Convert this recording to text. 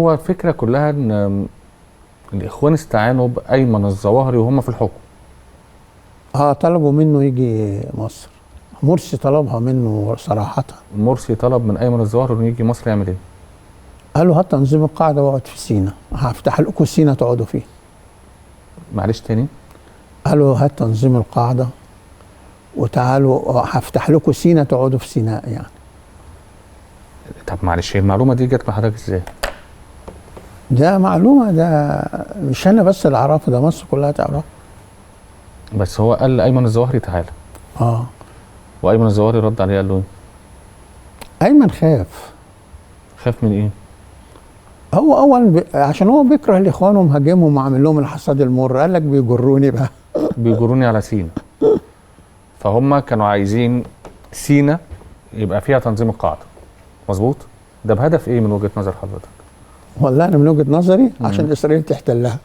هو الفكره كلها ان الاخوان استعانوا بايمن الظواهري وهم في الحكم. طلبوا منه يجي مصر. مرسي طلبها منه صراحة. مرسي طلب من ايمن الظواهري انه يجي مصر يعمل ايه؟ قال له هات تنظيم القاعدة واقعد في سينا، هفتح لكم سينا تقعدوا فيه. معلش تاني. قال له هات تنظيم القاعدة وتعالوا هفتح لكم سينا تقعدوا في سيناء يعني. طب معلش، المعلومه دي جت مع حضرتك ازاي؟ ده معلومة، ده مش أنا بس اللي أعرفه، ده مصر كلها تعرفه. بس هو قال لايمن الظواهري تعالى. اه وايمن الظواهري رد عليه قال له ايه؟ أيمن خاف. خاف من ايه؟ هو أولا عشان هو بيكره الإخوان ومهاجمهم وعامل لهم الحصاد المر، قال لك بيجروني بقى. بيجروني على سينا. فهم كانوا عايزين سينا يبقى فيها تنظيم القاعده. مظبوط؟ ده بهدف ايه من وجهه نظر حضرتك؟ والله أنا من وجهة نظري عشان إسرائيل تحتلها.